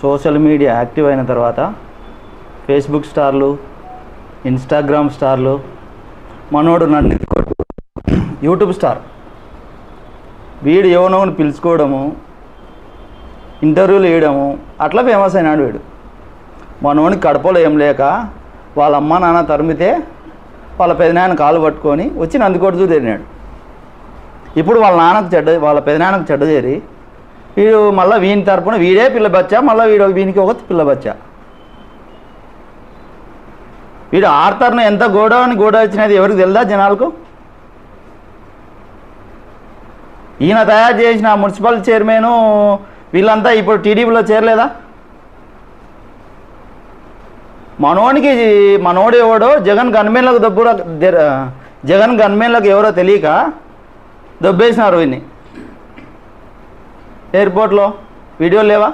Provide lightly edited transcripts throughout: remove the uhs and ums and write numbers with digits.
Social media active అయిన తర్వాత Facebook స్టార్లు, ఇన్స్టాగ్రామ్ స్టార్లు, మనోడు నన్ను యూట్యూబ్ స్టార్, వీడు ఎవనోని పిలుచుకోవడము, ఇంటర్వ్యూలు వేయడము, అట్లా ఫేమస్ అయినాడు వీడు. మనోని కడపలో ఏం లేక వాళ్ళ అమ్మ నాన్న తరిమితే వాళ్ళ పెదనాన్న కాలు పట్టుకొని వచ్చి నందికొట్టు చేరినాడు. ఇప్పుడు వాళ్ళ పెదనాన్నకు చెడ్డ చేరి వీడు మళ్ళీ వీని తరపున వీడే పిల్ల బచ్చా, మళ్ళీ వీనికి ఒక పిల్ల బచ్చా. వీడు ఆర్తర్ను ఎంత గోడ వచ్చినది ఎవరికి తెలుదా జనాలకు? ఈయన తయారు చేసిన మున్సిపల్ చైర్మన్ వీళ్ళంతా ఇప్పుడు టీడీపీలో చేరలేదా? మనోడు ఎవడో జగన్ గన్మెన్లకు ఎవరో తెలియక దొబ్బేసినారు వీడిని ఎయిర్పోర్ట్లో. వీడియోలు లేవా?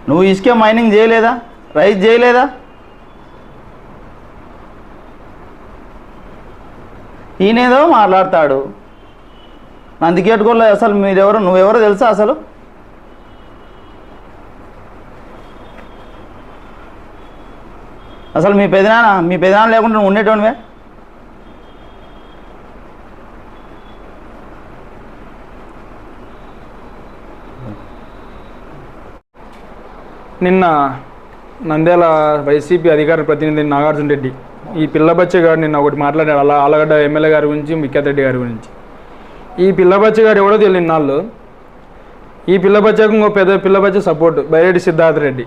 నువ్వు ఇసుక మైనింగ్ చేయలేదా? రైస్ చేయలేదా? ఈయనేదో మాట్లాడతాడు. నందికేటుకోలే అసలు నువ్వెవరో తెలుసా అసలు? అసలు మీ పెదనాన్న లేకుండా నువ్వు ఉండేటోనివే? నిన్న నంద్యాల వైసీపీ అధికార ప్రతినిధి నాగార్జున రెడ్డి ఈ పిల్లబచ్చ గారు నిన్న ఒకటి మాట్లాడాడు ఆలగడ్డ ఎమ్మెల్యే గారి గురించి, మిక్కేత్ రెడ్డి గారి గురించి. ఈ పిల్లబచ్చ గారు ఎవడో తెలియదు నాళ్ళు. ఈ పిల్లబచ్చకు ఇంకో పెద్ద పిల్లబచ్చ సపోర్టు బైరెడ్డి సిద్ధార్థ రెడ్డి.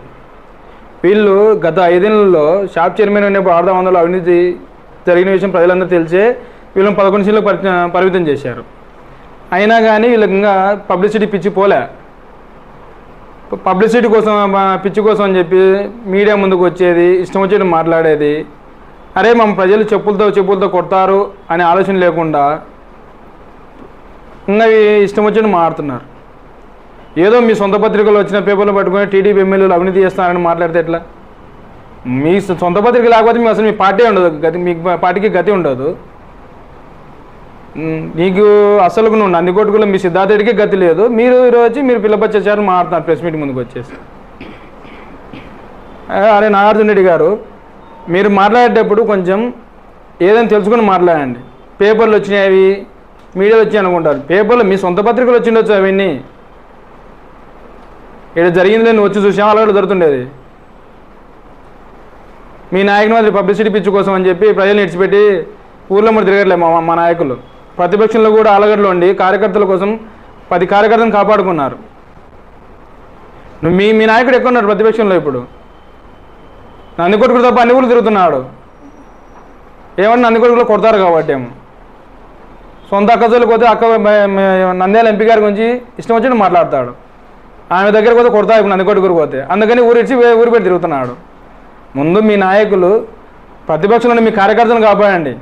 వీళ్ళు గత 5 ఏళ్లలో షాప్ చైర్మన్ ఉన్నప్పుడు 600 అవినీతి జరిగిన విషయం ప్రజలందరూ తెలిసే వీళ్ళని 11 సీట్లకు పరిమితం చేశారు. అయినా కానీ వీళ్ళకి ఇంకా పబ్లిసిటీ పిచ్చి పోలే. పబ్లిసిటీ కోసం పిచ్చి కోసం అని చెప్పి మీడియా ముందుకు వచ్చేది, ఇష్టం వచ్చేది మాట్లాడేది. అరే మా ప్రజలు చెప్పులతో కొడతారు అనే ఆలోచన లేకుండా ఇంకా ఇష్టం వచ్చేది మాట్లాడుతున్నారు. ఏదో మీ సొంత పత్రికలు వచ్చిన పేపర్లు పట్టుకొని టీడీపీ ఎమ్మెల్యేలు అవినీతి చేస్తారని మాట్లాడితే ఎట్లా? మీ సొంత పత్రిక లేకపోతే మీకు అసలు మీ పార్టీ ఉండదు, మీ పార్టీకి గతి ఉండదు. నీకు అసలు నువ్వు నందికొట్టుకులో మీ సిద్ధార్థ రెడ్డికి గతి లేదు. మీరు ఈరోజు వచ్చి మీరు పిల్లపచ్చేసారు మాట్లాడుతున్నారు ప్రెస్ మీట్ ముందుకు వచ్చేసి. అరే నాగార్జున రెడ్డి గారు, మీరు మాట్లాడేటప్పుడు కొంచెం ఏదైనా తెలుసుకొని మాట్లాడండి. పేపర్లు వచ్చినాయి, మీడియాలో వచ్చాయి అనుకుంటారు. పేపర్లో మీ సొంత పత్రికలు వచ్చిండొచ్చు. అవన్నీ ఇక్కడ జరిగింది నేను వచ్చి చూసాం, అలా కూడా జరుగుతుండేది. మీ నాయకుని మాదిరి పబ్లిసిటీ పిచ్చి కోసం అని చెప్పి ప్రజలను ఇడిచిపెట్టి ఊర్లో మరి తిరగట్లే మా నాయకులు. ప్రతిపక్షంలో కూడా అలగడ్లో ఉండి కార్యకర్తల కోసం 10 కార్యకర్తలను కాపాడుకున్నారు. మీ నాయకుడు ఎక్కువ ఉన్నాడు ప్రతిపక్షంలో. ఇప్పుడు నందికొట్టుకు తప్ప అన్ని ఊళ్ళు తిరుగుతున్నాడు. ఏమన్నా నందికొట్టుకులో కొడతారు కాబట్టి ఏమో. సొంత అక్కజోళ్ళకి పోతే నంద్యాల ఎంపీ గారి గురించి ఇష్టం వచ్చి మాట్లాడతాడు. ఆమె దగ్గర పోతే కొడతా ఇప్పుడు నందికొట్టుకు పోతే. అందుకని ఊరిచ్చి ఊరి పెట్టి తిరుగుతున్నాడు. ముందు మీ నాయకులు ప్రతిపక్షంలో మీ కార్యకర్తలను కాపాడండి.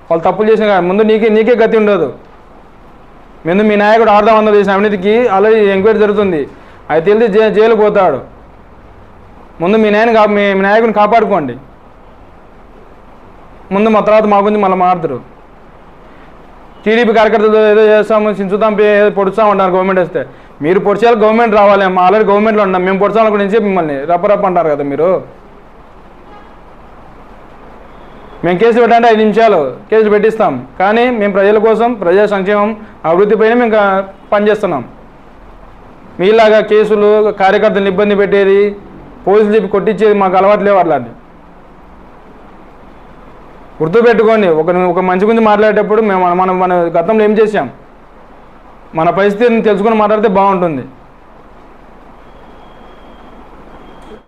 వాళ్ళు తప్పులు చేసిన ముందు నీకే గతి ఉండదు. ముందు మీ నాయకుడు 600 చేసిన అవినీతికి ఆల్రెడీ ఎంక్వైరీ జరుగుతుంది. అది తెలిసి జైలు పోతాడు. ముందు మీ నాయకుని కాపాడుకోండి. ముందు మా తర్వాత మా గురించి మళ్ళీ మాట్లాడతారు. టీడీపీ కార్యకర్తలు ఏదో చేస్తాము, చించుతాం, పొడుస్తాం అంటారు గవర్నమెంట్ వస్తే. మీరు పొడిచేయాలి, గవర్నమెంట్ రావాలి. ఆల్రెడీ గవర్నమెంట్లో ఉన్నాం, మేము పొడిచాం గురించి మిమ్మల్ని రప్ప అంటారు కదా మీరు. మేము కేసులు పెట్టాలంటే 5 నిమిషాలు కేసులు పెట్టిస్తాం. కానీ మేము ప్రజల కోసం, ప్రజా సంక్షేమం, అభివృద్ధి పైన మేము పనిచేస్తున్నాం. మీలాగా కేసులు, కార్యకర్తలను ఇబ్బంది పెట్టేది, పోలీసులు చెప్పి కొట్టించేది మాకు అలవాటు లేవు. అట్లాంటి గుర్తుపెట్టుకోండి. ఒక మంచి గురించి మాట్లాడేటప్పుడు మన గతంలో ఏం చేశాం, మన పరిస్థితిని తెలుసుకొని మాట్లాడితే బాగుంటుంది.